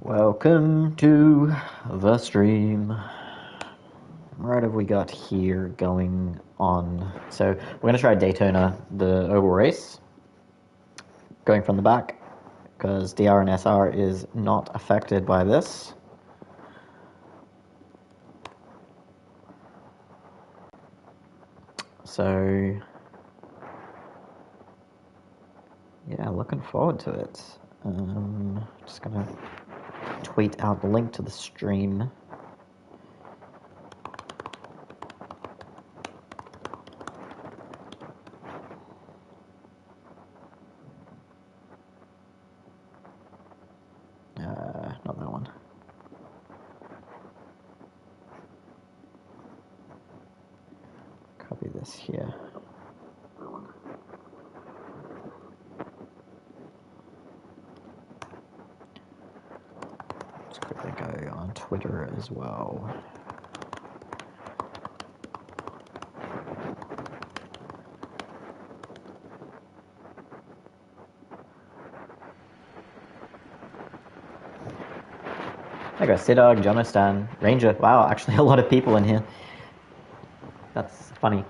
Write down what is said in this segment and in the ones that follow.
Welcome to the stream. What have we got here going on? So we're going to try Daytona, the oval race, going from the back, because DR and SR is not affected by this. So, yeah, looking forward to it. Just going to tweet out the link to the stream. Not that one. Copy this here. Let's quickly go on Twitter as well. There goes Sidog, Jonostan, Ranger. Wow, actually a lot of people in here. That's funny.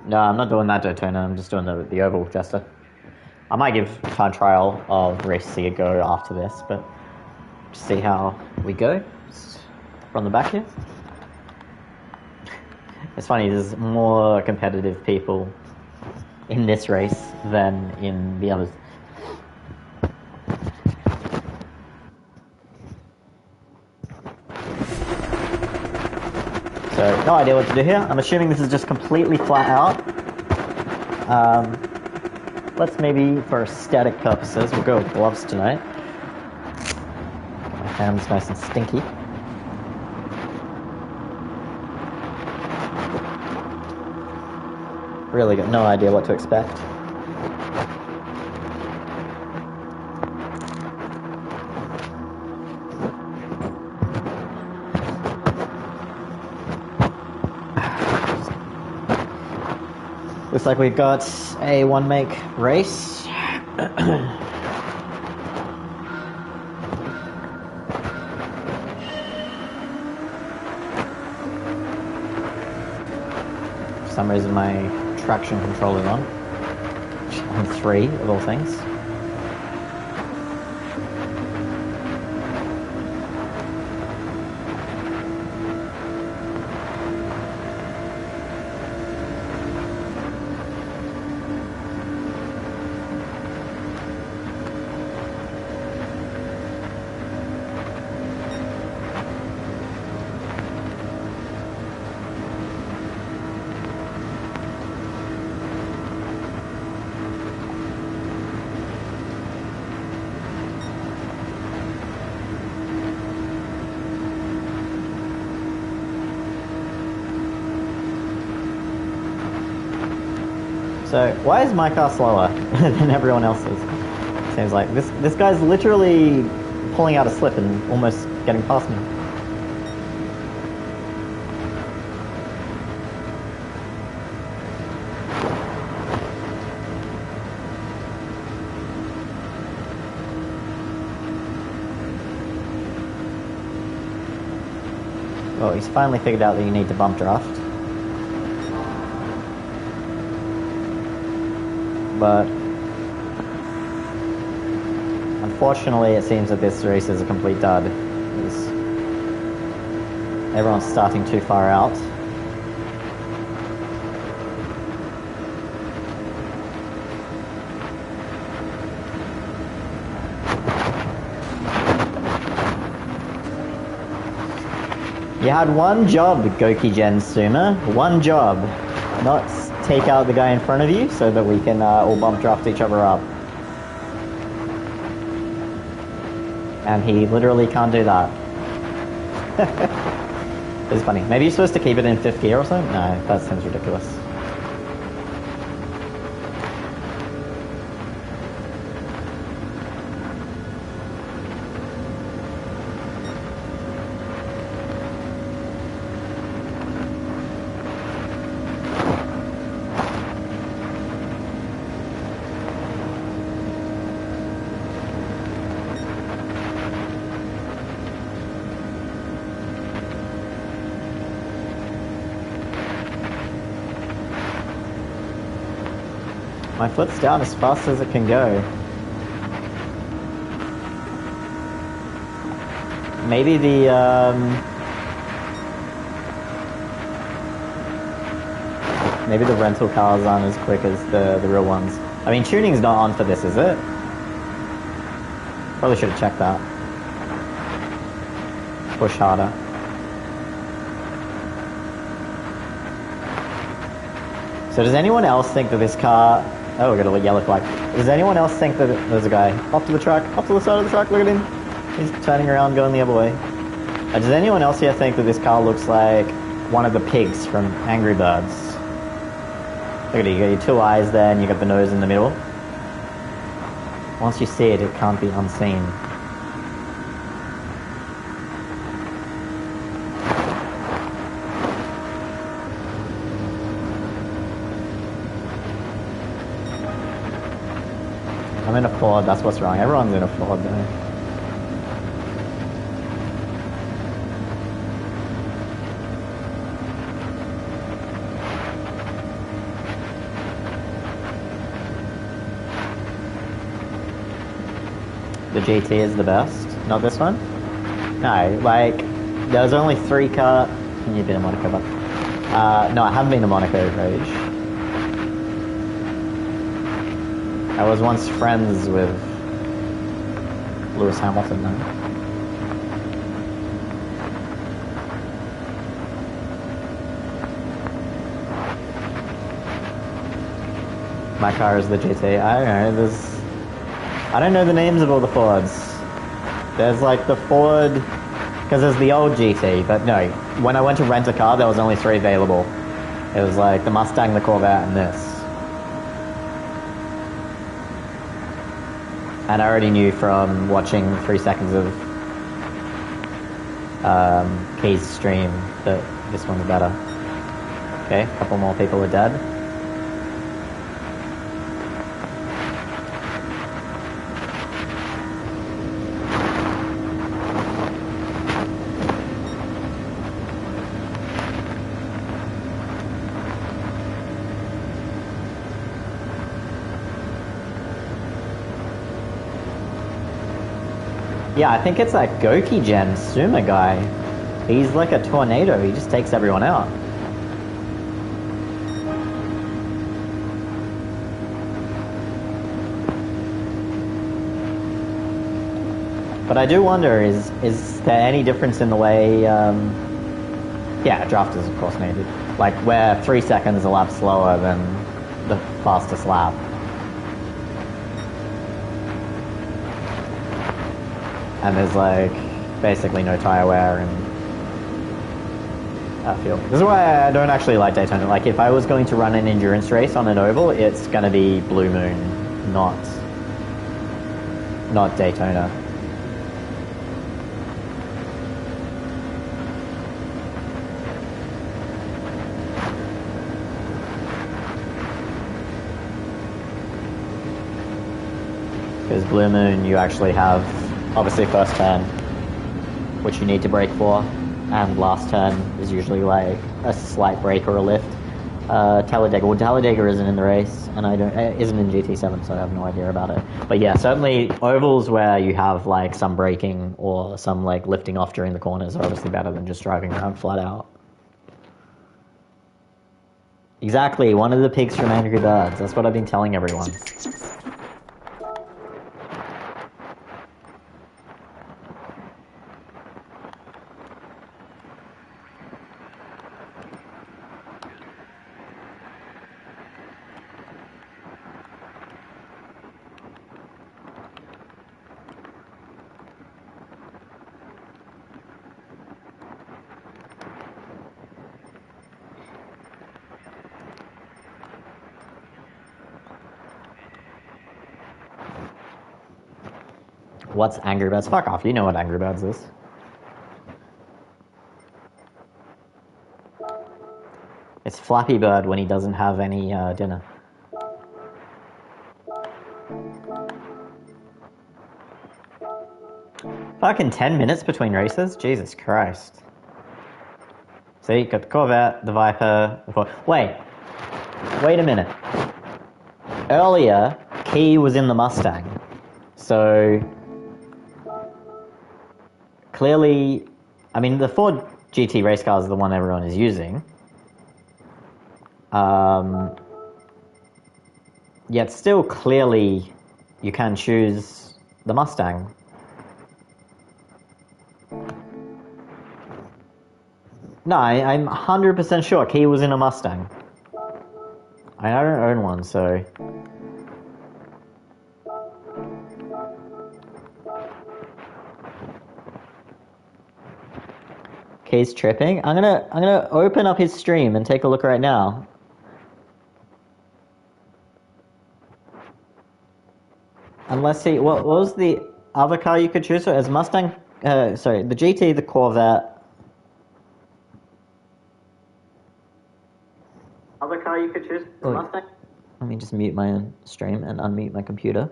No, I'm not doing that Daytona, I'm just doing the oval Jester. I might give time trial of race C a go after this, but just see how we go from the back here. It's funny, there's more competitive people in this race than in the others. So, no idea what to do here. I'm assuming this is just completely flat out. Let's maybe, for aesthetic purposes, we'll go with gloves tonight. Get my hands nice and stinky. Really got no idea what to expect. Looks like we've got a one-make race. For some reason my traction control is on 3 of all things. So, why is my car slower than everyone else's? Seems like this guy's literally pulling out a slip and almost getting past me. Well, he's finally figured out that you need to bump draft. But unfortunately it seems that this race is a complete dud. Everyone's starting too far out. You had one job, Goki Gen Suma. One job. Not take out the guy in front of you so that we can all bump draft each other up. And he literally can't do that. It's funny. Maybe you're supposed to keep it in 5th gear or something? No, that seems ridiculous. My foot's down as fast as it can go. Maybe maybe the rental cars aren't as quick as the real ones. I mean, tuning's not on for this, is it? Probably should have checked that. Push harder. So does anyone else think that this car... Oh, we got a yellow flag. Does anyone else think that there's a guy off to the track, off to the side of the track? Look at him. He's turning around, going the other way. Does anyone else here think that this car looks like one of the pigs from Angry Birds? Look at it, you got your 2 eyes there and you got the nose in the middle. Once you see it, it can't be unseen. I'm in a Ford, that's what's wrong. Everyone's in a Ford though. The GT is the best, not this one? No, like, there's only 3 car... You've been in Monaco, but... no, I haven't been to Monaco, Rage. I was once friends with Lewis Hamilton, though. My car is the GT. I don't know, I don't know the names of all the Fords. There's like the Ford... Because there's the old GT, but no. When I went to rent a car, there was only 3 available. It was like the Mustang, the Corvette, and this. And I already knew from watching 3 seconds of Key's stream that this one's better. Okay, a couple more people are dead. Yeah, I think it's that Goki Gen Suma guy. He's like a tornado, he just takes everyone out. But I do wonder, is there any difference in the way... yeah, draft is of course needed. Like, where 3 seconds a lap slower than the fastest lap. And there's like basically no tire wear and feel. This is why I don't actually like Daytona. Like if I was going to run an endurance race on an oval, it's gonna be Blue Moon, not Daytona. Because Blue Moon, you actually have obviously first turn, which you need to brake for, and last turn is usually like a slight brake or a lift. Talladega isn't in the race, and isn't in GT7, so I have no idea about it. But yeah, certainly ovals where you have like some braking or some like lifting off during the corners are obviously better than just driving around flat out. Exactly, one of the pigs from Angry Birds. That's what I've been telling everyone. What's Angry Birds? Fuck off, you know what Angry Birds is. It's Flappy Bird when he doesn't have any dinner. Fucking 10 minutes between races? Jesus Christ. See, got the Corvette, the Viper, Wait a minute. Earlier, Key was in the Mustang. So, clearly, I mean, the Ford GT race car is the one everyone is using. Yet still, clearly, you can choose the Mustang. No, I'm 100% sure Key was in a Mustang. I don't own one, so... Key's tripping. I'm gonna open up his stream and take a look right now. Unless he... What was the other car you could choose? So as Mustang... sorry, the GT, the Corvette... Other car you could choose? The Mustang? Let me just mute my own stream and unmute my computer.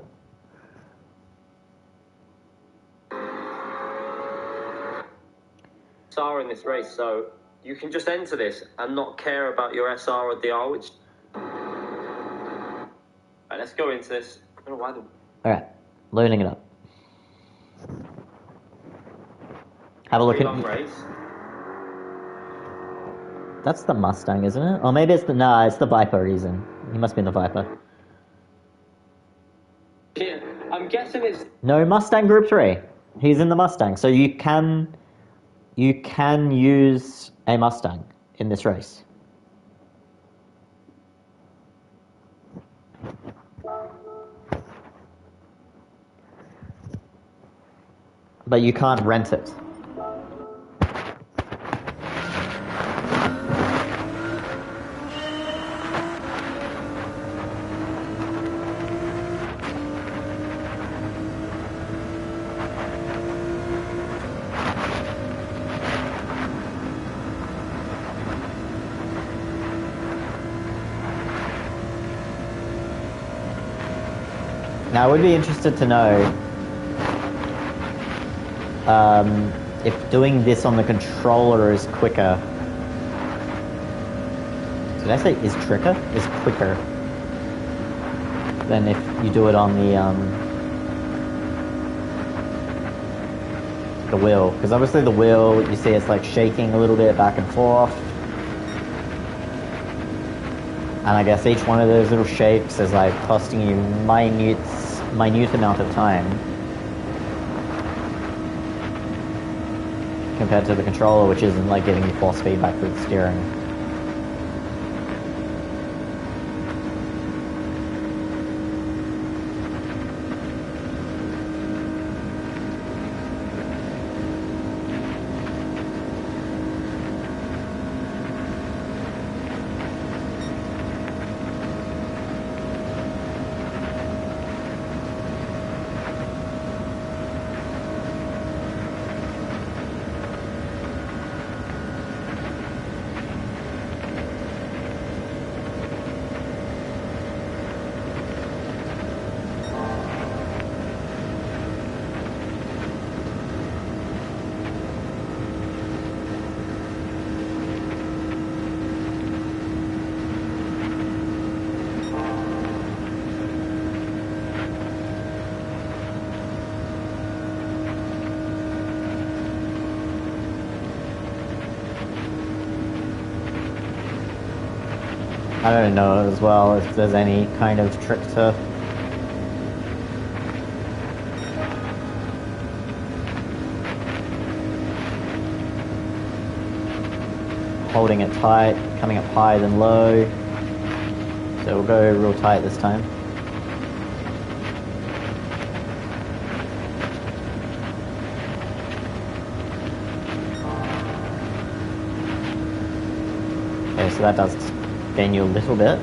SR in this race, so you can just enter this and not care about your SR or DR, which... Right, let's go into this. I don't know why the... Alright, loading it up. Have a look at... long race. That's the Mustang, isn't it? Or maybe it's the... Nah, it's the Viper he's in. He must be in the Viper. Yeah, I'm guessing it's... No, Mustang Group 3. He's in the Mustang, so you can use a Mustang in this race. But you can't rent it. Now, I would be interested to know if doing this on the controller is quicker. Did I say is quicker? Is quicker than if you do it on the wheel. Because obviously the wheel, you see it's like shaking a little bit back and forth. And I guess each one of those little shakes is like costing you minute amount of time compared to the controller, which isn't like giving you force feedback through the steering. I don't know as well if there's any kind of trick to holding it tight, coming up higher than low. So we'll go real tight this time. Okay, so that does gain you a little bit.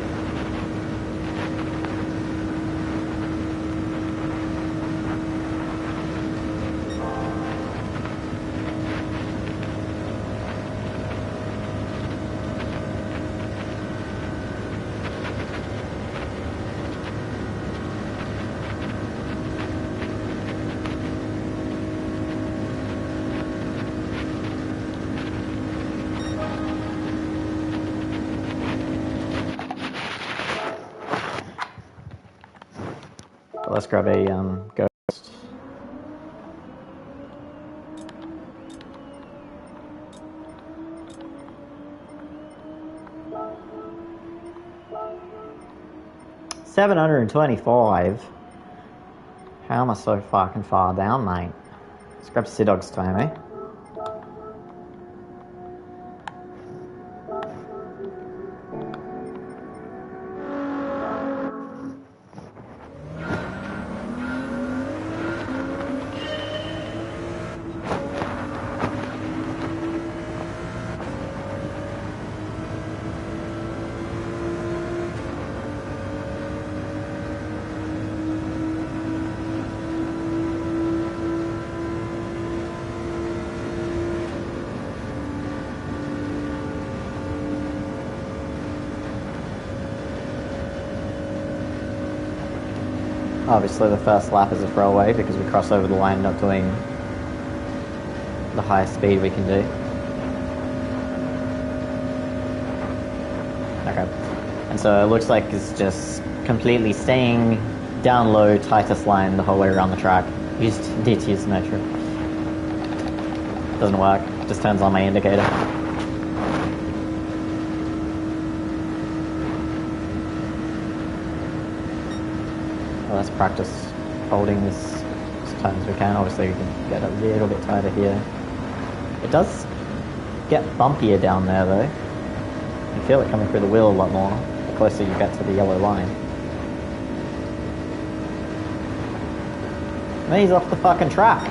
let's grab a ghost. $725. How am I so fucking far down, mate? Let's grab Sidog's time, eh? Obviously the first lap is a throwaway because we cross over the line not doing the highest speed we can do. Okay. And so it looks like it's just completely staying down low, tightest line the whole way around the track. Need to use nitro. Doesn't work. Just turns on my indicator. Well, let's practice holding this as tight as we can. Obviously we can get a little bit tighter here. It does get bumpier down there though. You feel it coming through the wheel a lot more the closer you get to the yellow line. And he's off the fucking track.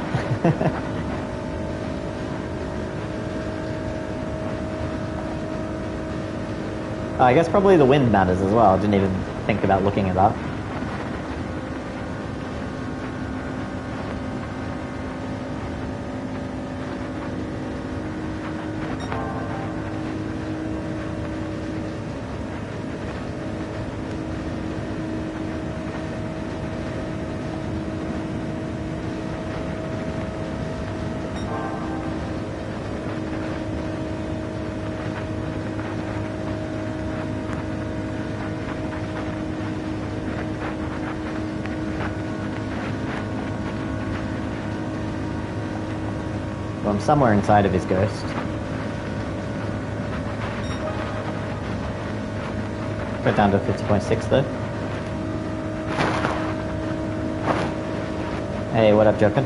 I guess probably the wind matters as well. I didn't even think about looking at that. Well, I'm somewhere inside of his ghost. Got down to 50.6 though. Hey, what up, Jokin?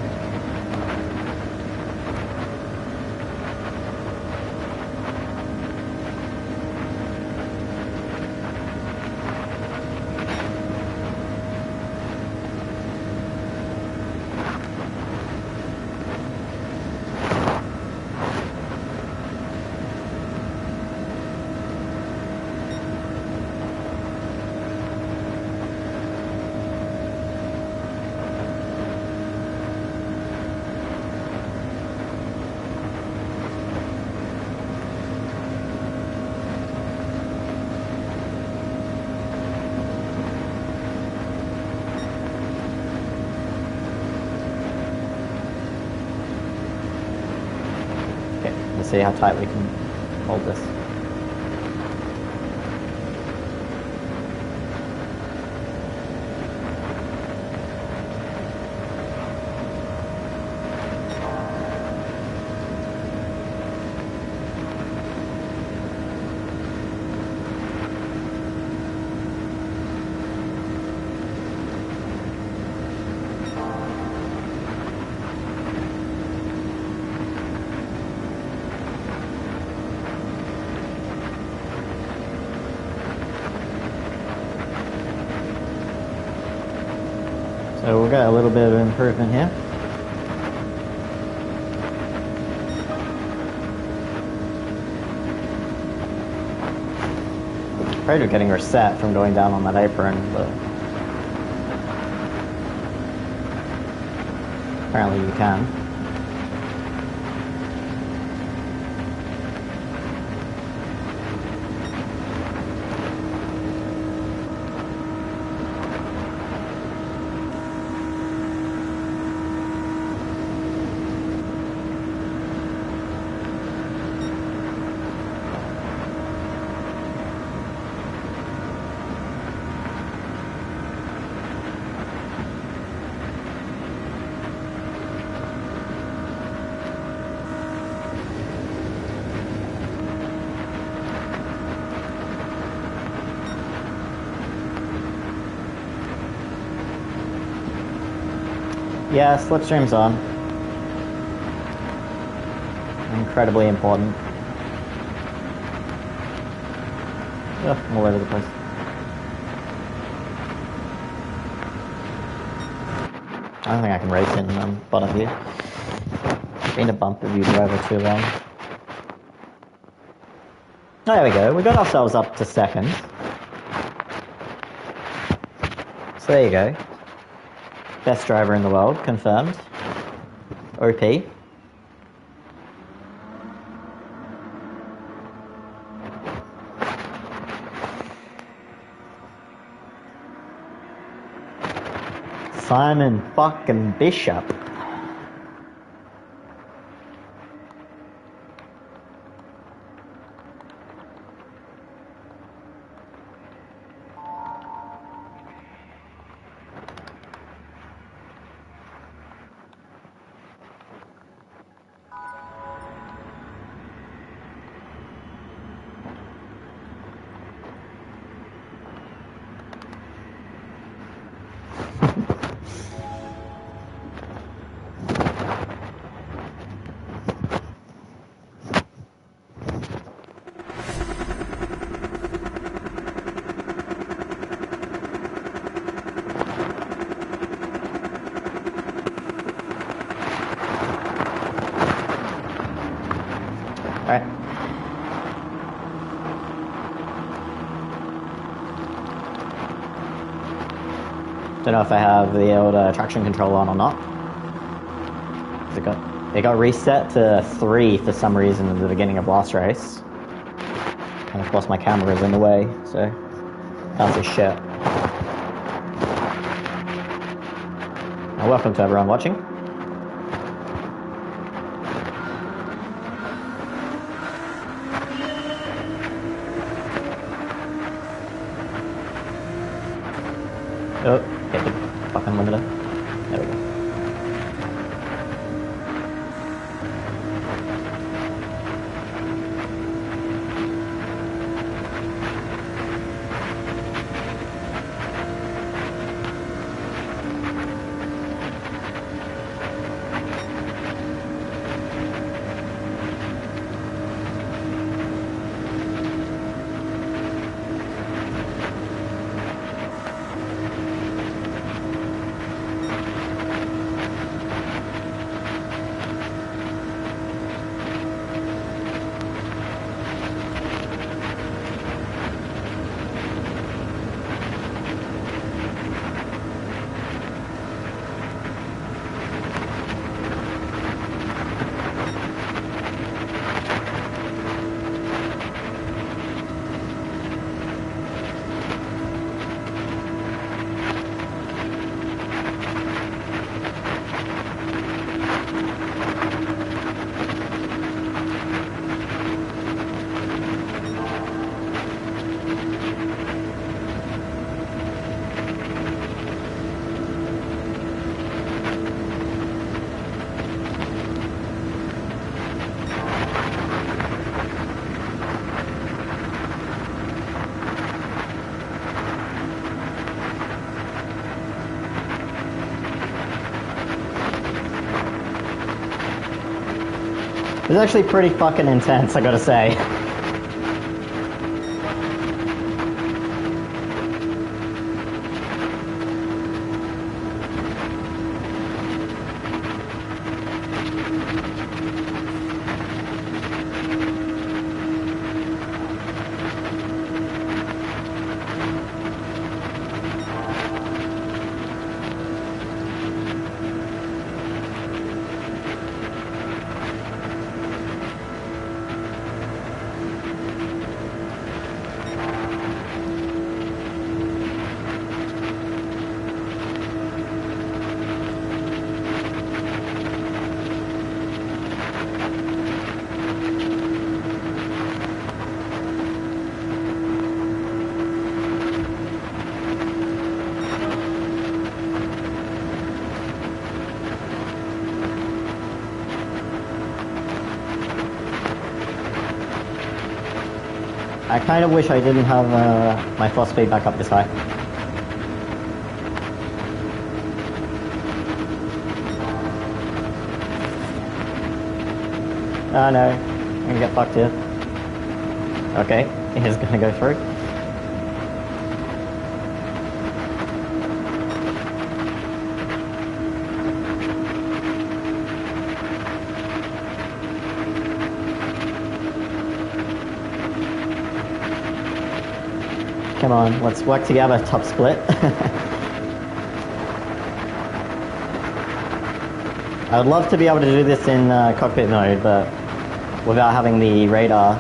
See how tight we can hold this. So we'll get a little bit of improvement here. Afraid of getting reset from going down on that apron, but apparently you can. Yeah, slipstream's on. Incredibly important. Ugh, I'm all over the place. I don't think I can race in bottom view. Been a bumper view driver too long. Oh, there we go. We got ourselves up to second. So there you go. Best driver in the world, confirmed. OP. Simon fucking Bishop. Alright. Don't know if I have the old traction control on or not. It got reset to 3 for some reason at the beginning of last race. And of course my camera's in the way, so that's a shit. Now, welcome to everyone watching. Oh, hit the fucking limiter. There we go. It was actually pretty fucking intense, I gotta say. I kind of wish I didn't have my force speed back up this high. Oh no, I'm gonna get fucked here. Okay, he's gonna go through. Come on, let's work together, top split. I would love to be able to do this in cockpit mode, but without having the radar,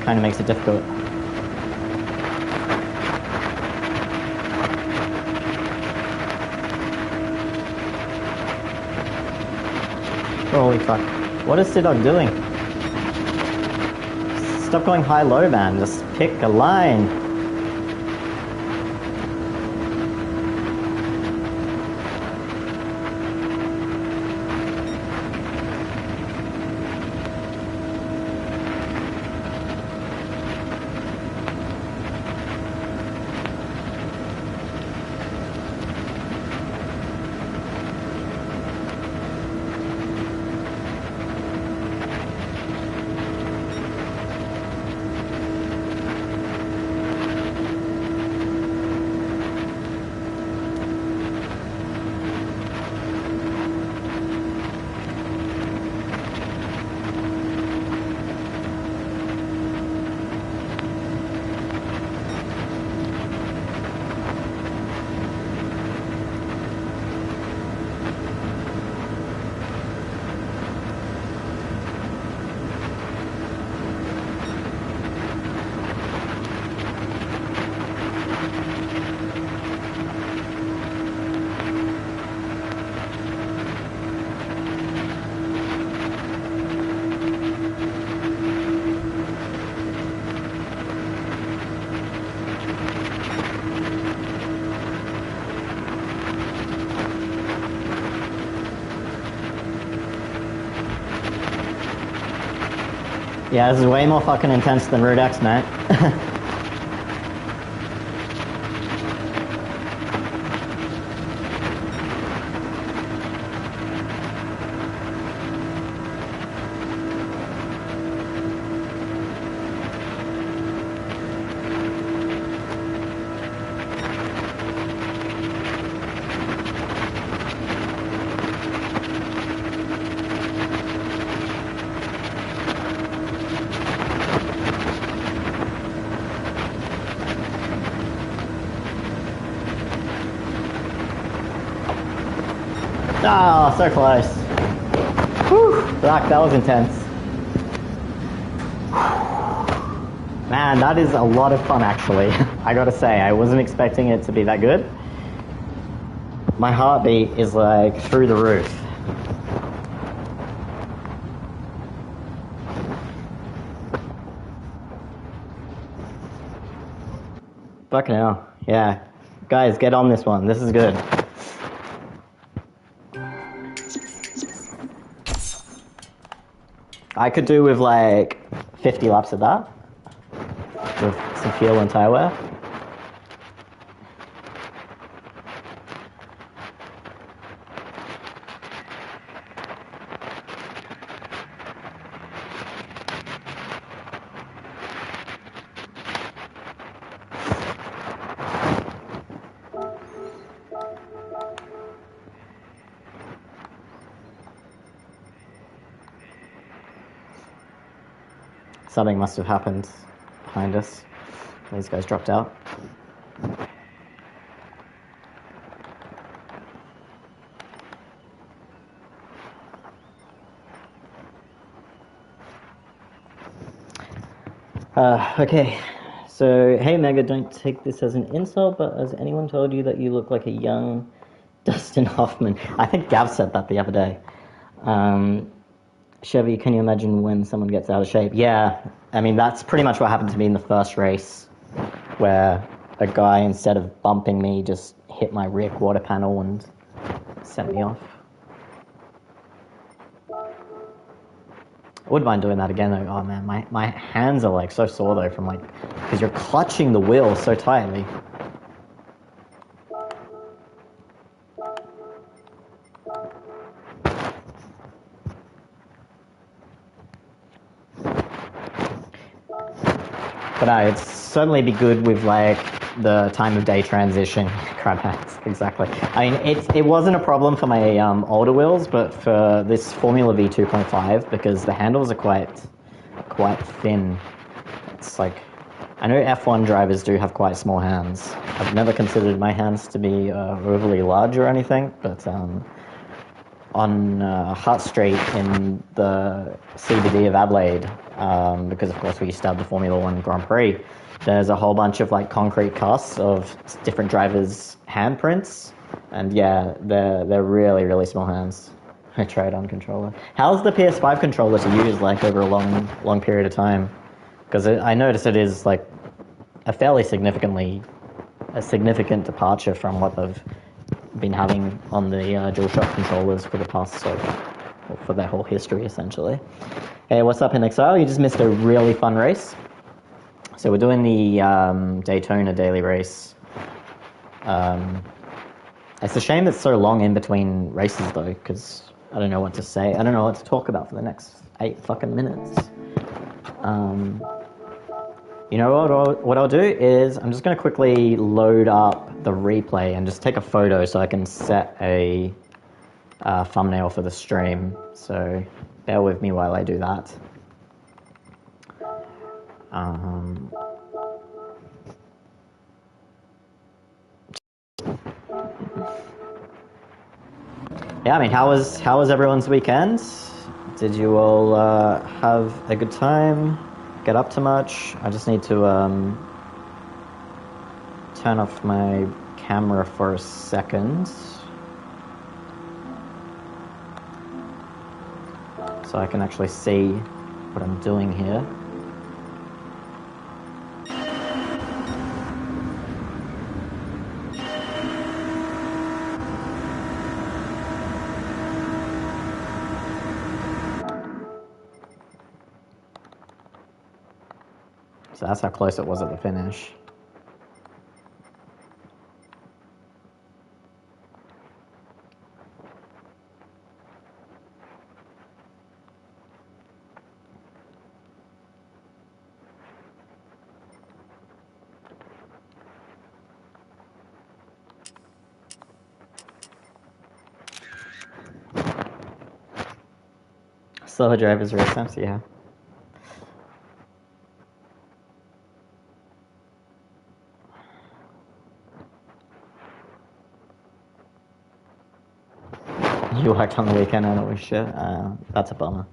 kind of makes it difficult. Holy fuck. What is Sidog doing? Stop going high-low, man. Just pick a line. Yeah, this is way more fucking intense than Route X, man. Oh, so close. Whew, fuck, that was intense. Man, that is a lot of fun, actually. I gotta say, I wasn't expecting it to be that good. My heartbeat is like through the roof. Fucking hell. Yeah. Guys, get on this one. This is good. I could do with like 50 laps of that. With some fuel and tire wear. Something must have happened behind us. These guys dropped out. Okay, so hey Mega, don't take this as an insult, but has anyone told you that you look like a young Dustin Hoffman? I think Gav said that the other day. Chevy, can you imagine when someone gets out of shape? Yeah, I mean, that's pretty much what happened to me in the first race, where a guy, instead of bumping me, just hit my rear quarter panel and sent me off. I wouldn't mind doing that again, though. Oh, man, my hands are, like, so sore, though, from, like, because you're clutching the wheel so tightly. But no, it'd certainly be good with like the time of day transition. Crab hats, exactly. I mean, it wasn't a problem for my older wheels, but for this Formula V 2.5, because the handles are quite thin. It's like, I know F1 drivers do have quite small hands. I've never considered my hands to be overly large or anything, but on Hart Street in the CBD of Adelaide, because of course we used to have the Formula One Grand Prix, there's a whole bunch of like concrete casts of different drivers' handprints, and yeah, they're really small hands. I tried on controller. How's the PS5 controller to use like over a long period of time? Because I noticed it is like a significant departure from what they've been having on the DualShock controllers for the past, for their whole history, essentially. Hey, what's up, NXR? You just missed a really fun race. So we're doing the Daytona daily race. It's a shame it's so long in between races, though, because I don't know what to say. I don't know what to talk about for the next 8 fucking minutes. You know what I'll do is I'm just going to quickly load up the replay and just take a photo so I can set a thumbnail for the stream. So bear with me while I do that. Yeah, I mean, how was everyone's weekend? Did you all have a good time? Get up to much? I just need to turn off my camera for a second so I can actually see what I'm doing here. So that's how close it was at the finish. Still a driver's race, yeah. You worked on the weekend and it was shit. That's a bummer.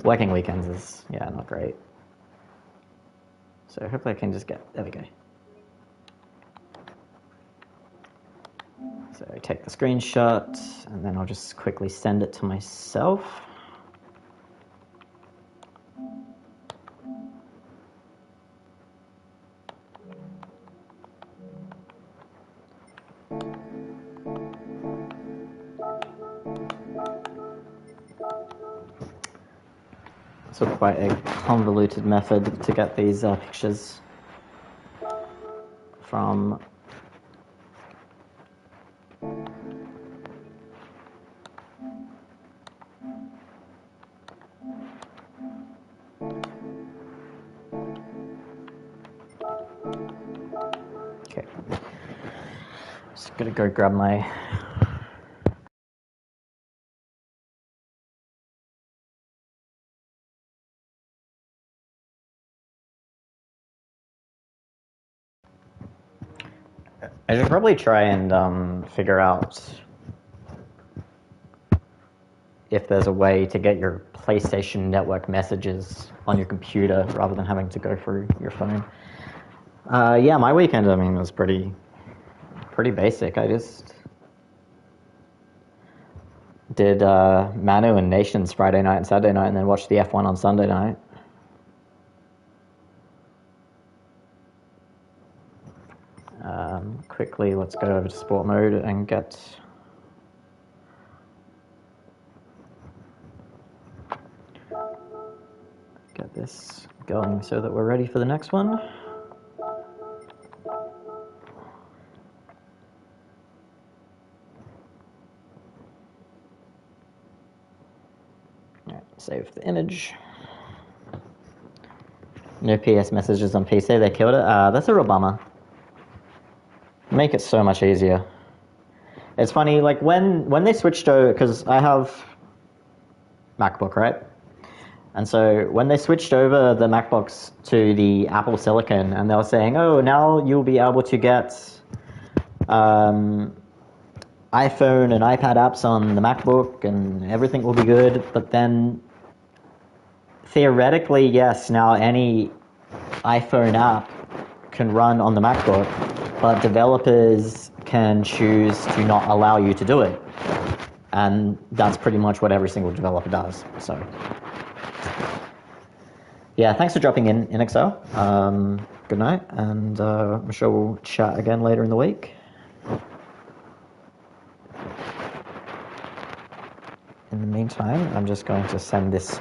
Working weekends is, yeah, not great. So hopefully I can just get, there we go. So I take the screenshot and then I'll just quickly send it to myself. So quite a convoluted method to get these pictures from. Okay. Just gonna go grab my. I should probably try and figure out if there's a way to get your PlayStation Network messages on your computer rather than having to go through your phone. Yeah, my weekend, I mean, was pretty basic. I just did Manu and Nations Friday night and Saturday night, and then watched the F1 on Sunday night. Quickly, let's go over to sport mode and get this going so that we're ready for the next one. All right, save the image. No PS messages on PC. They killed it. That's a real bummer. Make it so much easier. It's funny, like when they switched over, because I have MacBook, right? And so when they switched over the MacBooks to the Apple Silicon, and they were saying, "Oh, now you'll be able to get iPhone and iPad apps on the MacBook, and everything will be good." But then, theoretically, yes, now any iPhone app can run on the MacBook, but developers can choose to not allow you to do it. And that's pretty much what every single developer does. So, yeah, thanks for dropping in XL. Good night, and I'm sure we'll chat again later in the week. In the meantime, I'm just going to send this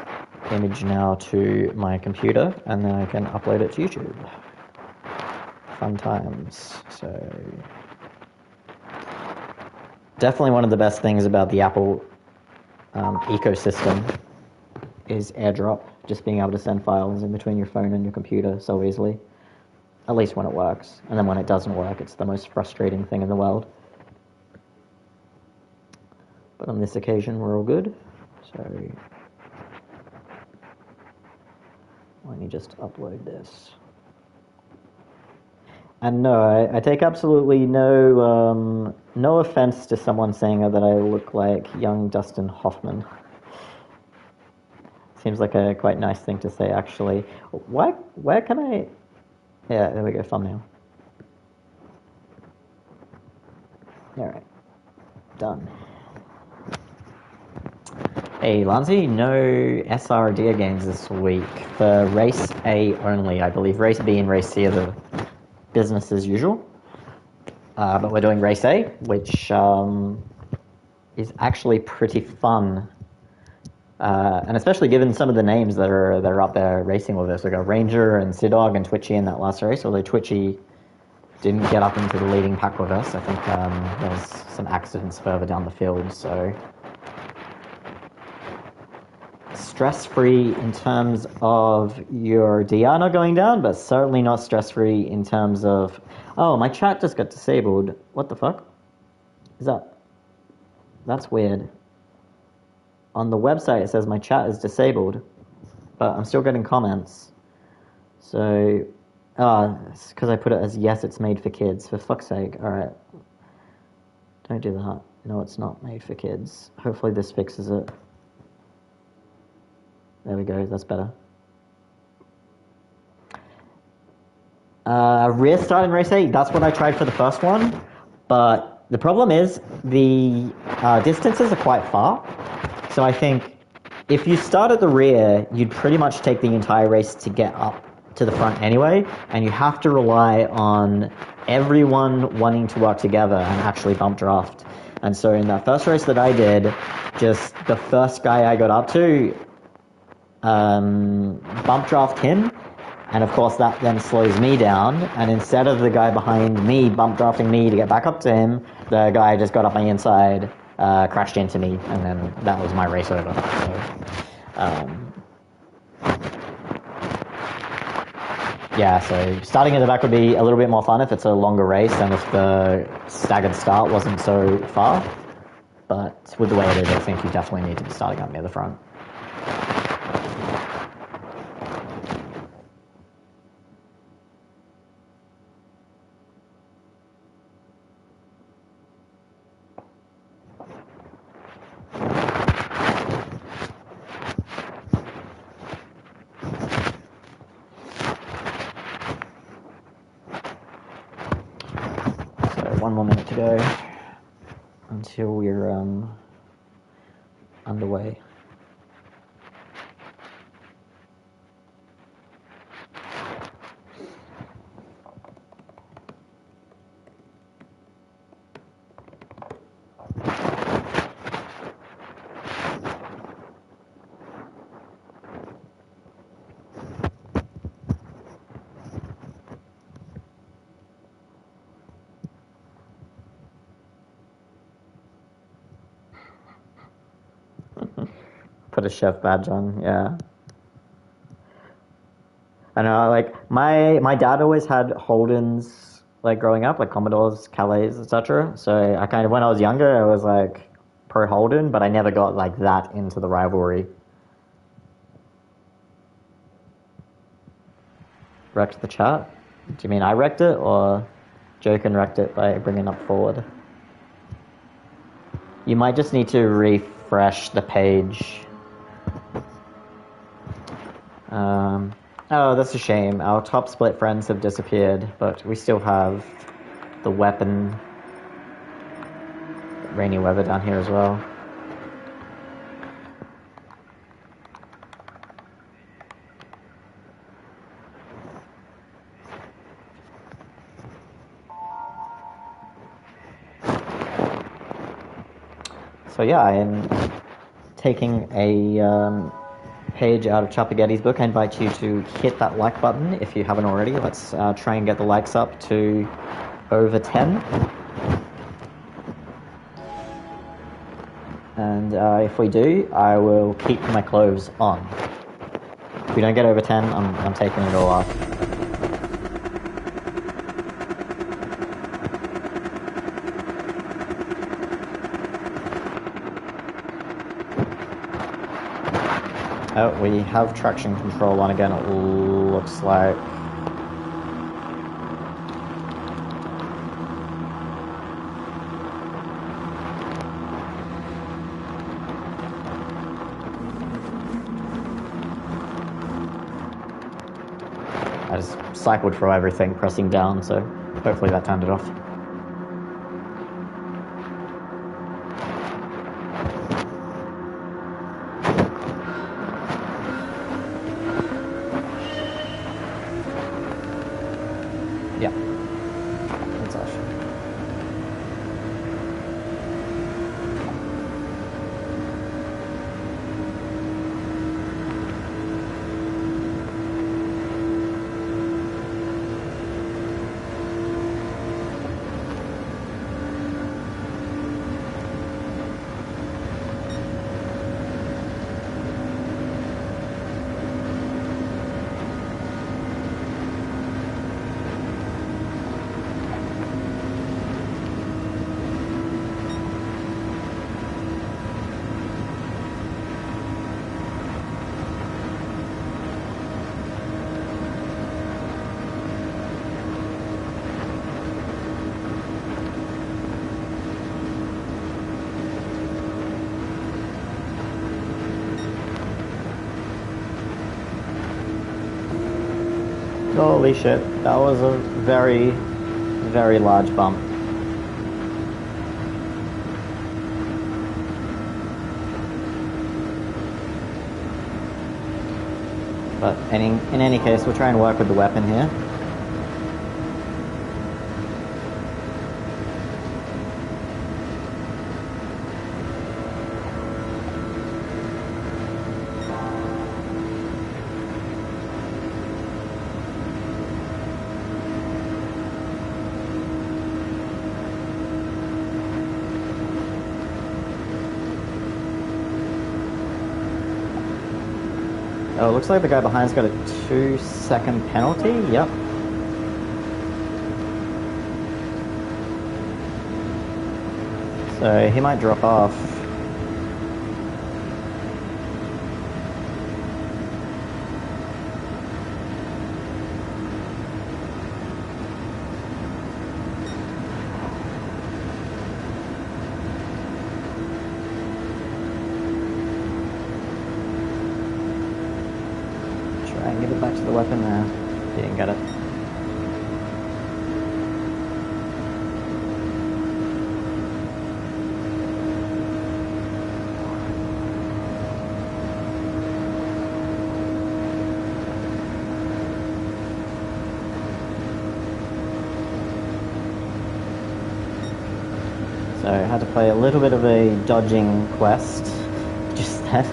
image now to my computer, and then I can upload it to YouTube. Fun times. So, definitely one of the best things about the Apple ecosystem is AirDrop, just being able to send files in between your phone and your computer so easily, at least when it works. And then when it doesn't work, it's the most frustrating thing in the world. But on this occasion, we're all good. So let me just upload this. And no, I take absolutely no offense to someone saying that I look like young Dustin Hoffman. Seems like a quite nice thing to say, actually. Where can I... Yeah, there we go, thumbnail. Alright. Done. Hey, Lanzi, no SRD games this week. For Race A only, I believe. Race B and Race C are the business as usual. But we're doing Race A, which is actually pretty fun. And especially given some of the names that are up there racing with us. We got Ranger and Sidog and Twitchy in that last race, although Twitchy didn't get up into the leading pack with us. I think there was some accidents further down the field, so... Stress-free in terms of your DR not going down, but certainly not stress-free in terms of... Oh, my chat just got disabled. What the fuck? Is that... That's weird. On the website it says my chat is disabled, but I'm still getting comments. So... it's because I put it as yes, it's made for kids. For fuck's sake. Alright. Don't do that. No, it's not made for kids. Hopefully this fixes it. There we go, that's better. Rear start in Race 8, that's what I tried for the first one. But the problem is, the distances are quite far. So I think if you start at the rear, you'd pretty much take the entire race to get up to the front anyway. And you have to rely on everyone wanting to work together and actually bump draft. And so in that first race that I did, just the first guy I got up to, bump draft him, and of course that then slows me down, and instead of the guy behind me bump drafting me to get back up to him, the guy just got up my inside, crashed into me, and then that was my race over. So, yeah, so starting at the back would be a little bit more fun if it's a longer race and if the staggered start wasn't so far, but with the way it is, I think you definitely need to be starting up near the front. So 1 more minute to go until we're underway. Put a chef badge on, yeah. I know, like my dad always had Holdens like growing up, like Commodores, Calais, etc. So I kind of when I was younger, I was like pro Holden, but I never got like that into the rivalry. Wrecked the chat? Do you mean I wrecked it, or Jokin wrecked it by bringing up forward? You might just need to refresh the page. Oh, that's a shame. Our top split friends have disappeared, but we still have the weapon. Rainy weather down here as well. So yeah, I'm taking a page out of Chopaghetti's book. I invite you to hit that like button if you haven't already. Let's try and get the likes up to over 10. And if we do, I will keep my clothes on. If we don't get over 10, I'm taking it all off. Oh, we have traction control on again, it looks like. I just cycled through everything, pressing down, so hopefully that turned it off. Yeah, that's off. Holy shit, that was a very, very large bump. But in any case, we'll try and work with the weapon here. Oh, looks like the guy behind's got a 2-second penalty. Yep. So he might drop off. Try and give it back to the weapon there. He didn't get it. So I had to play a little bit of a dodging quest just then.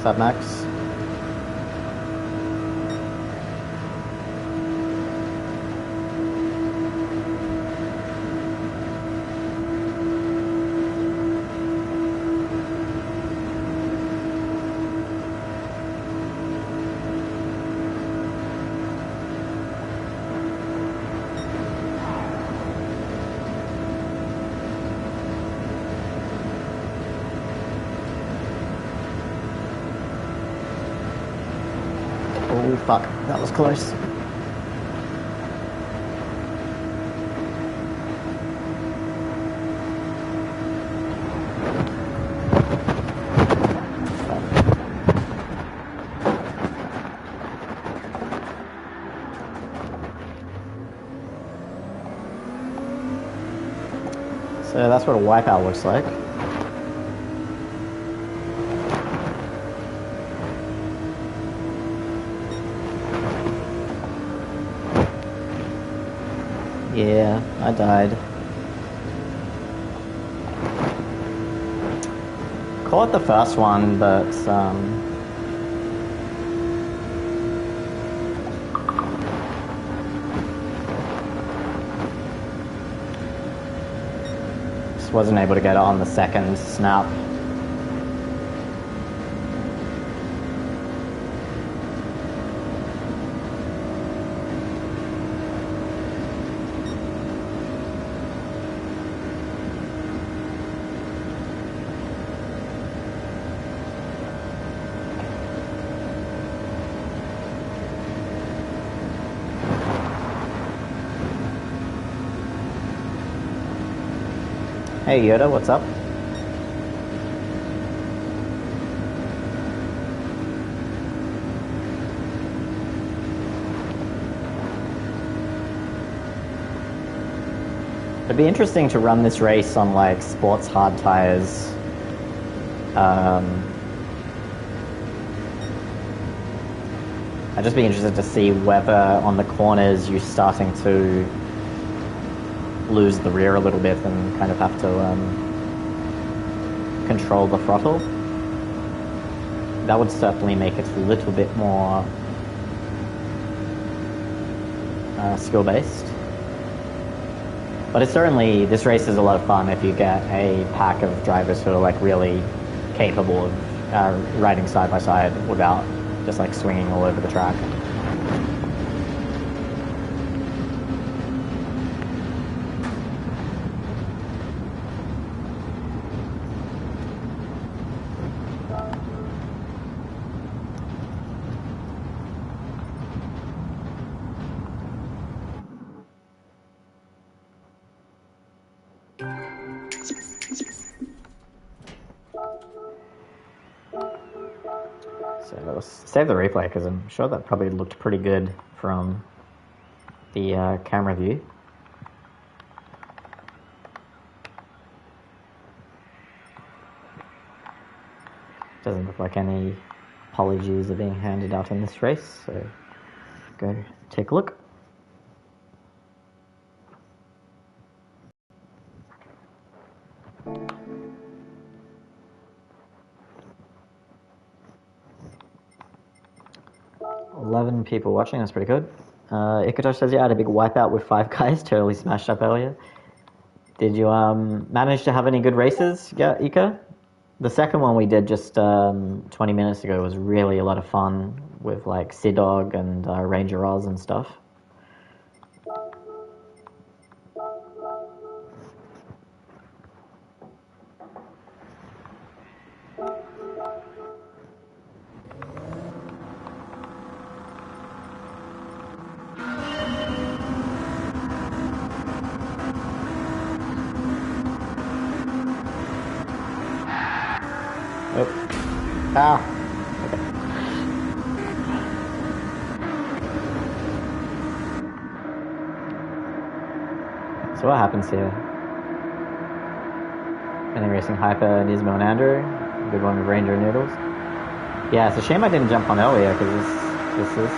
What's up, Max? Oh fuck, that was close. So that's what a wipeout looks like. Yeah, I died. Call it the first one, but just wasn't able to get it on the second snap. Hey Yoda, what's up? It'd be interesting to run this race on like sports hard tires. I'd just be interested to see whether on the corners you're starting to lose the rear a little bit and kind of have to control the throttle. That would certainly make it a little bit more skill-based. But it's certainly, this race is a lot of fun if you get a pack of drivers who are like really capable of riding side by side without just like swinging all over the track. So let's save the replay because I'm sure that probably looked pretty good from the camera view. Doesn't look like any apologies are being handed out in this race, so go take a look. $11 people watching, that's pretty good. Ikutosh says, yeah, I had a big wipeout with 5 guys, totally smashed up earlier. Did you manage to have any good races, Ika? The second one we did just 20 minutes ago was really a lot of fun with like Sidog and Ranger Oz and stuff. Ah. Okay. So what happens here? Any Racing Hyper, Nismo and Andrew. Good one with Ranger and Noodles. Yeah, it's a shame I didn't jump on earlier because this is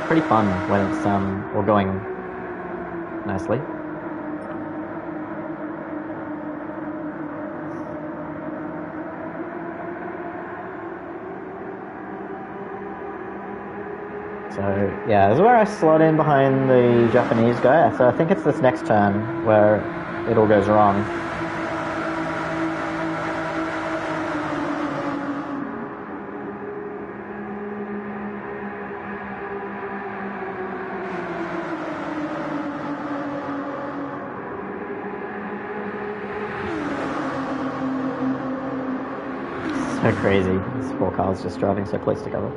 pretty fun when it's all going nicely. So, yeah, this is where I slot in behind the Japanese guy. So I think it's this next turn where it all goes wrong. So crazy. These four cars just driving so close together.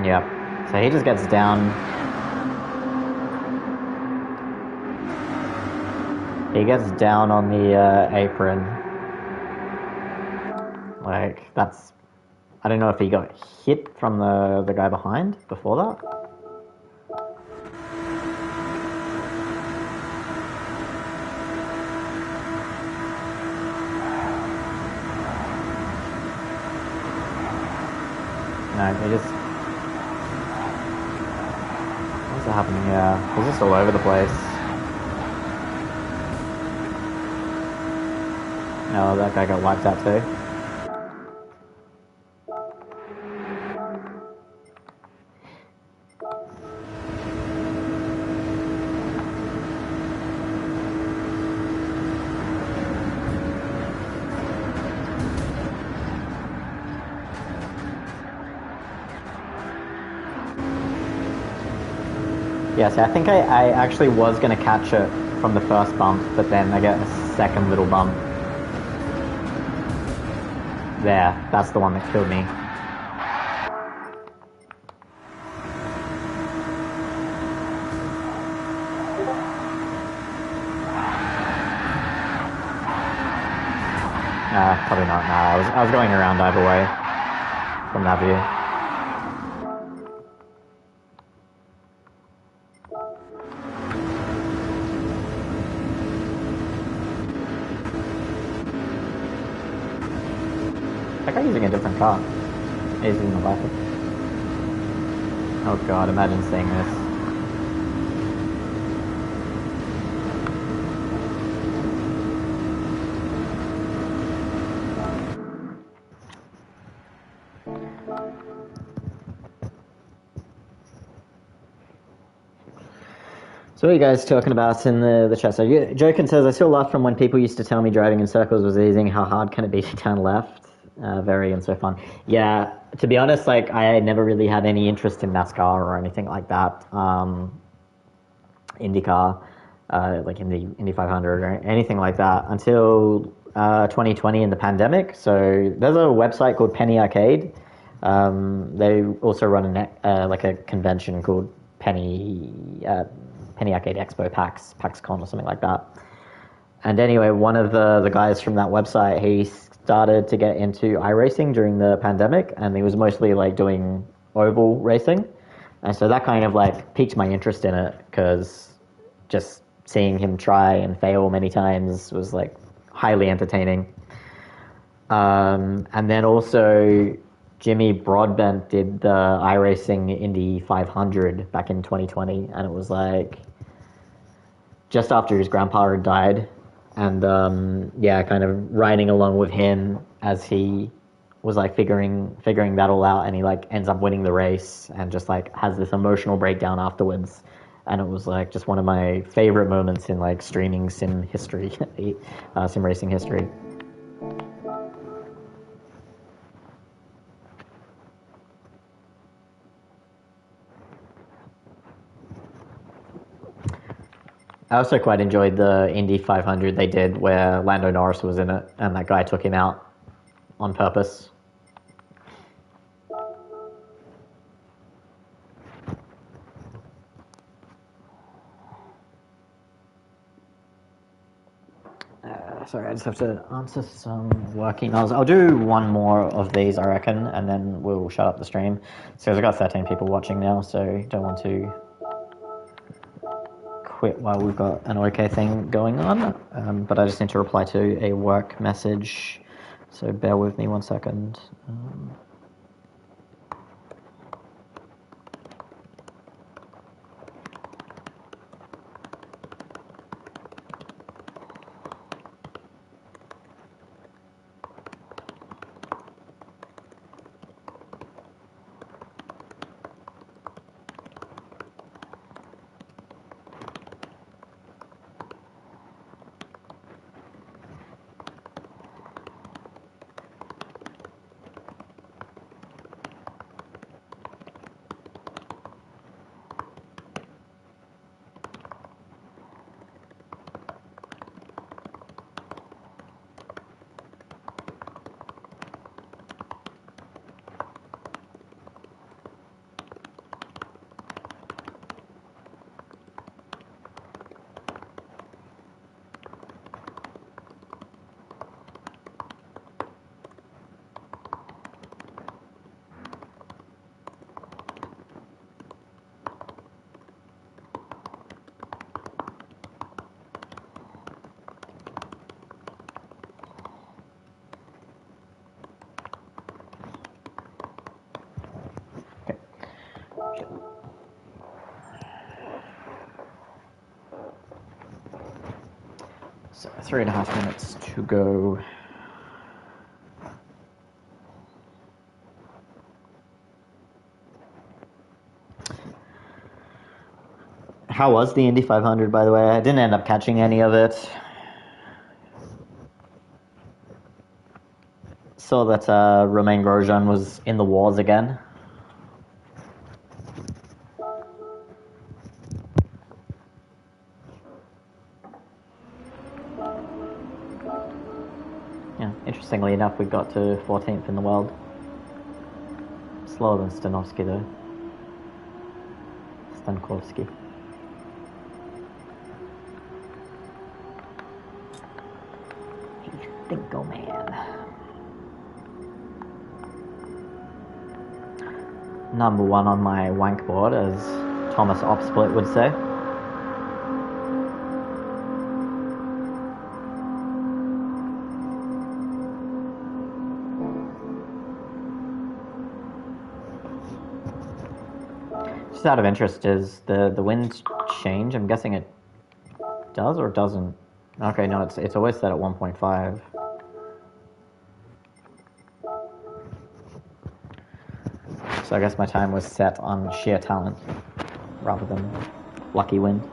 Yep. So he just gets down. He gets down on the apron. Like, that's... I don't know if he got hit from the guy behind before that. No, he just... What's happening here? He's just all over the place. Oh, that guy got wiped out too. Yeah, see, I think I actually was going to catch it from the first bump, but then I get a second little bump. There, that's the one that killed me. Probably not. Nah, I was going around either way from that view. That guy using a different car. He's using a Viper. Oh god, imagine seeing this. So what are you guys talking about in the chat? So Jokin says, I still laugh from when people used to tell me driving in circles was easy. How hard can it be to turn left? Very and so fun. Yeah, to be honest, like I never really had any interest in NASCAR or anything like that. IndyCar, like in the Indy 500 or anything like that until 2020 in the pandemic. So there's a website called Penny Arcade. They also run like a convention called Penny Arcade Expo, PAX Con or something like that. And anyway, one of the guys from that website, he started to get into iRacing during the pandemic, and he was mostly like doing oval racing. And so that kind of like piqued my interest in it, because just seeing him try and fail many times was like highly entertaining. And then also Jimmy Broadbent did the iRacing Indy 500 back in 2020, and it was like just after his grandpa had died, and yeah, kind of riding along with him as he was like figuring that all out, and he like ends up winning the race and just like has this emotional breakdown afterwards, and it was like just one of my favorite moments in like streaming sim history, sim racing history. I also quite enjoyed the Indy 500 they did where Lando Norris was in it and that guy took him out on purpose. Sorry, I just have to answer some work emails. I'll do one more of these, I reckon, and then we'll shut up the stream. So I've got 13 people watching now, so don't want to quit while we've got an okay thing going on. But I just need to reply to a work message, so bear with me 1 second. So 3.5 minutes to go. How was the Indy 500, by the way? I didn't end up catching any of it. Saw that Romain Grosjean was in the wars again. Yeah, interestingly enough, we got to 14th in the world. Slower than Stanovsky, though. Stankovsky. Dingo man. Number one on my wank board, as Thomas Opsplit would say. Just out of interest, does the wind change? I'm guessing it does or doesn't. Okay, no, it's always set at 1.5. So I guess my time was set on sheer talent rather than lucky wind.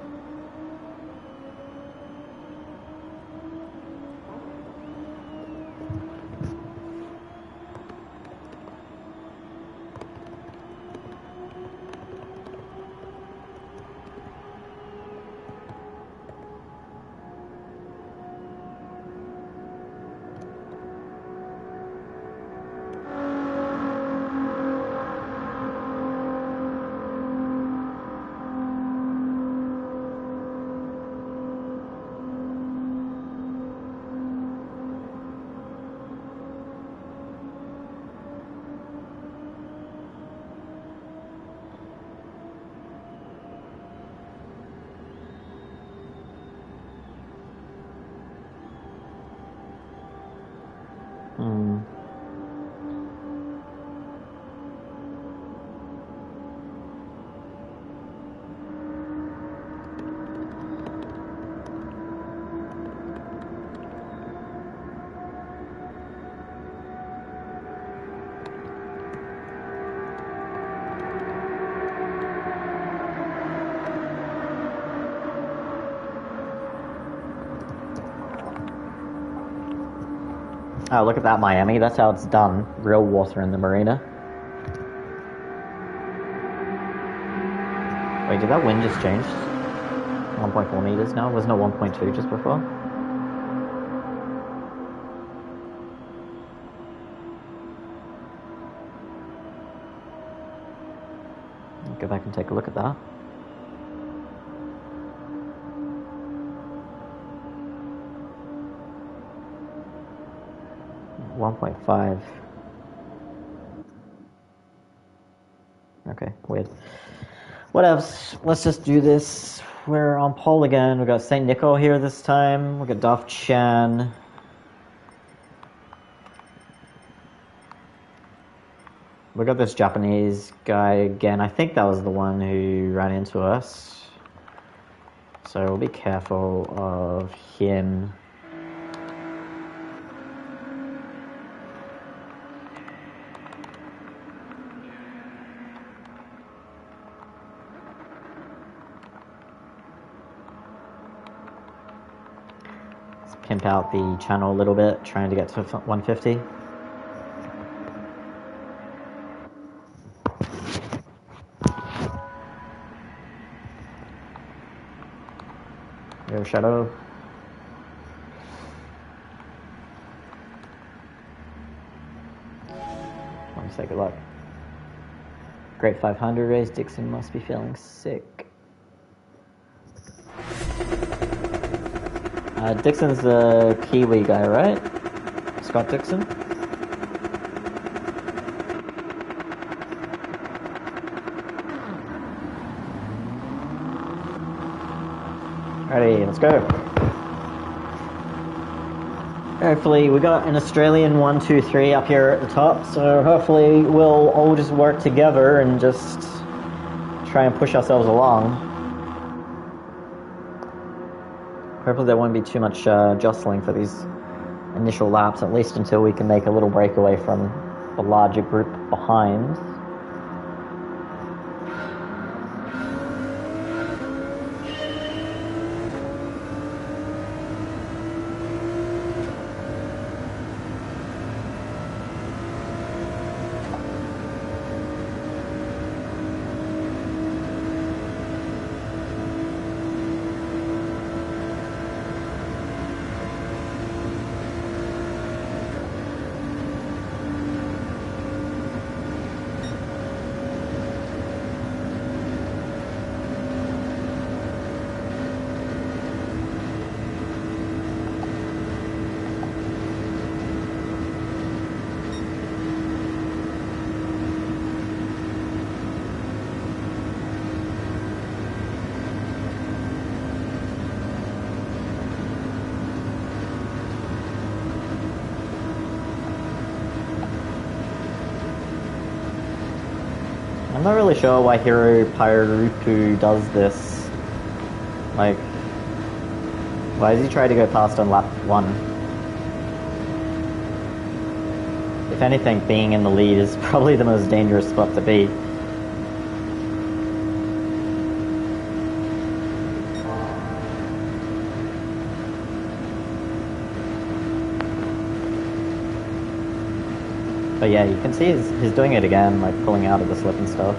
Oh, look at that, Miami. That's how it's done. Real water in the marina. Wait, did that wind just change? 1.4 meters now? Wasn't it 1.2 just before? I'll go back and take a look at that. $1.5. Okay, weird. What else? Let's just do this. We're on pole again. We got Saint Nico here this time. We got Duff Chan. We got this Japanese guy again. I think that was the one who ran into us. So we'll be careful of him. Pimp out the channel a little bit, trying to get to 150. Yo, Shadow. Want to say good luck. Great 500 race. Dixon must be feeling sick. Dixon's the Kiwi guy, right? Scott Dixon? Ready, let's go. Hopefully, we got an Australian 1, 2, 3 up here at the top, so hopefully we'll all just work together and just try and push ourselves along. Hopefully there won't be too much jostling for these initial laps, at least until we can make a little breakaway from the larger group behind. I'm not really sure why Hiro Pyrupu does this. Like, why does he try to go past on lap 1? If anything, being in the lead is probably the most dangerous spot to be. But yeah, you can see he's doing it again, like pulling out of the slip and stuff.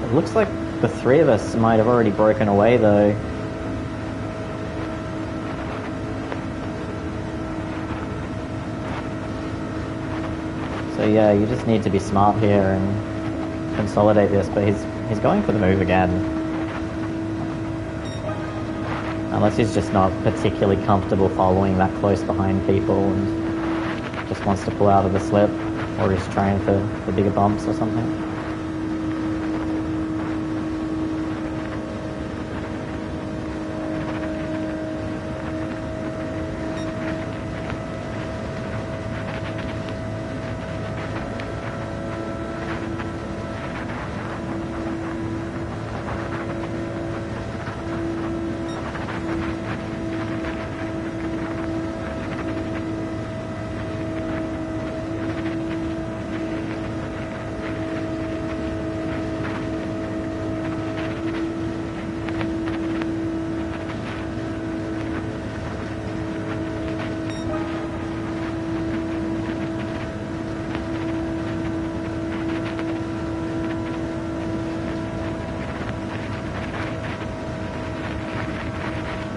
It looks like the three of us might have already broken away though. So yeah, you just need to be smart here and consolidate this, but he's going for the move again. Unless he's just not particularly comfortable following that close behind people and just wants to pull out of the slip, or he's trying for bigger bumps or something.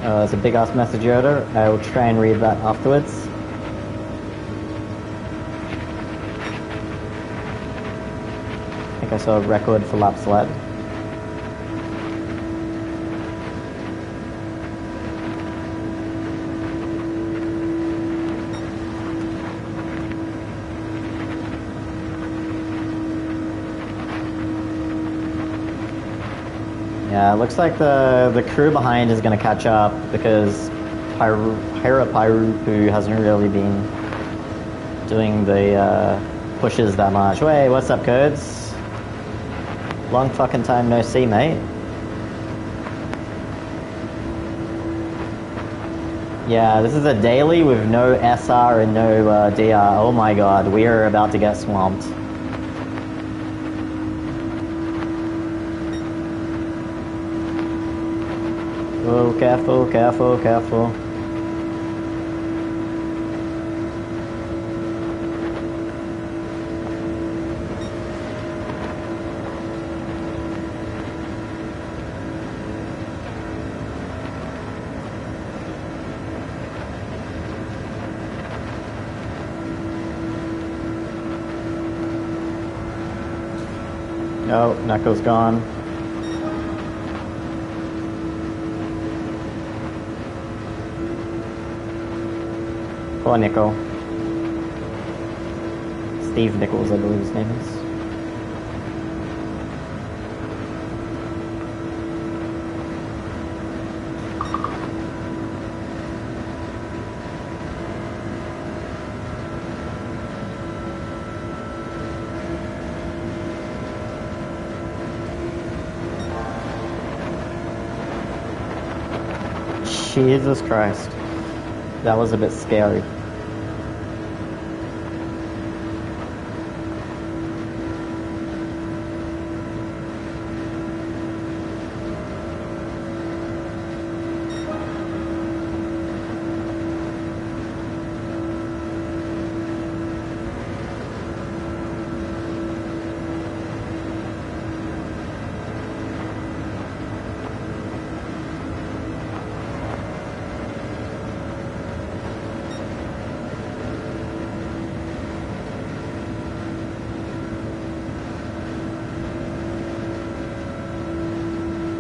There's a big ass message order. I will try and read that afterwards. I think I saw a record for laps led. Yeah, it looks like the crew behind is going to catch up because Hiro Pyrupu hasn't really been doing the pushes that much. Wait, what's up, Codes? Long fucking time no see, mate. Yeah, this is a daily with no SR and no DR. Oh my god, we are about to get swamped. Oh, careful, careful, careful. Oh, Knuckles gone. Poor Nickel. Steve Nichols, I believe his name is. Jesus Christ. That was a bit scary.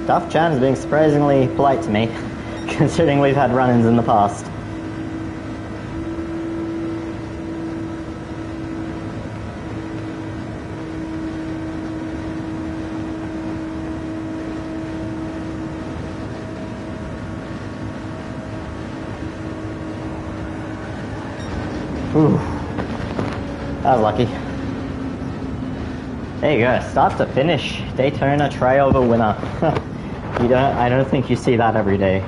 Duff Chan is being surprisingly polite to me, considering we've had run-ins in the past. Ooh, that was lucky. There you go, start to finish, Daytona tryover winner. I don't think you see that every day.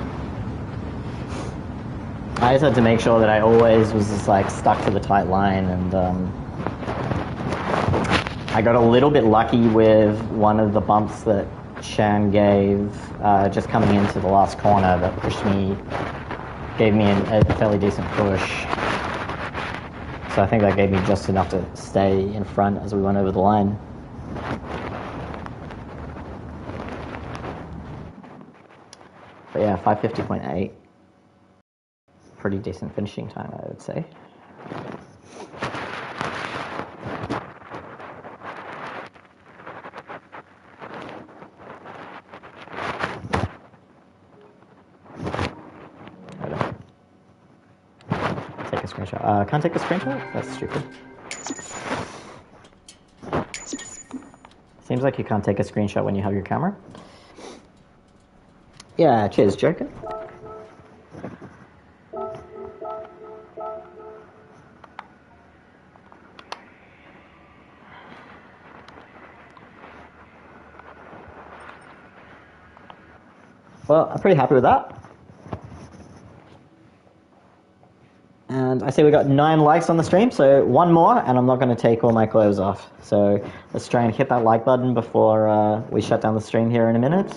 I just had to make sure that I always was just like stuck to the tight line, and I got a little bit lucky with one of the bumps that Chan gave just coming into the last corner that gave me a fairly decent push. So I think that gave me just enough to stay in front as we went over the line. But yeah, 5:50.8. Pretty decent finishing time, I would say. Take a screenshot. Can't take a screenshot? That's stupid. Seems like you can't take a screenshot when you have your camera. Yeah, cheers, joking. Well, I'm pretty happy with that. And I see we got 9 likes on the stream, so one more, and I'm not going to take all my clothes off. So let's try and hit that like button before we shut down the stream here in a minute.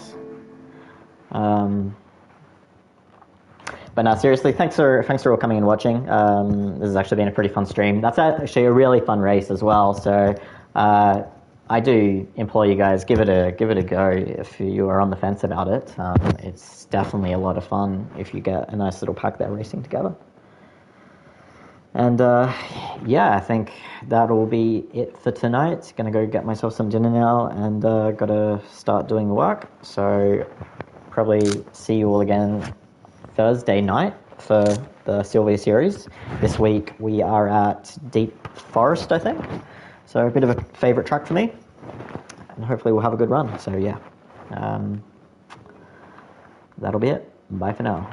But no, seriously, thanks for all coming and watching. This has actually been a pretty fun stream. That's actually a really fun race as well. So I do implore you guys, give it a go if you are on the fence about it. It's definitely a lot of fun if you get a nice little pack there racing together. And yeah, I think that'll be it for tonight. Gonna go get myself some dinner now, and gotta start doing the work. So probably see you all again Thursday night for the Sylvia series. This week we are at Deep Forest, I think. So a bit of a favourite track for me. And hopefully we'll have a good run. So yeah, that'll be it. Bye for now.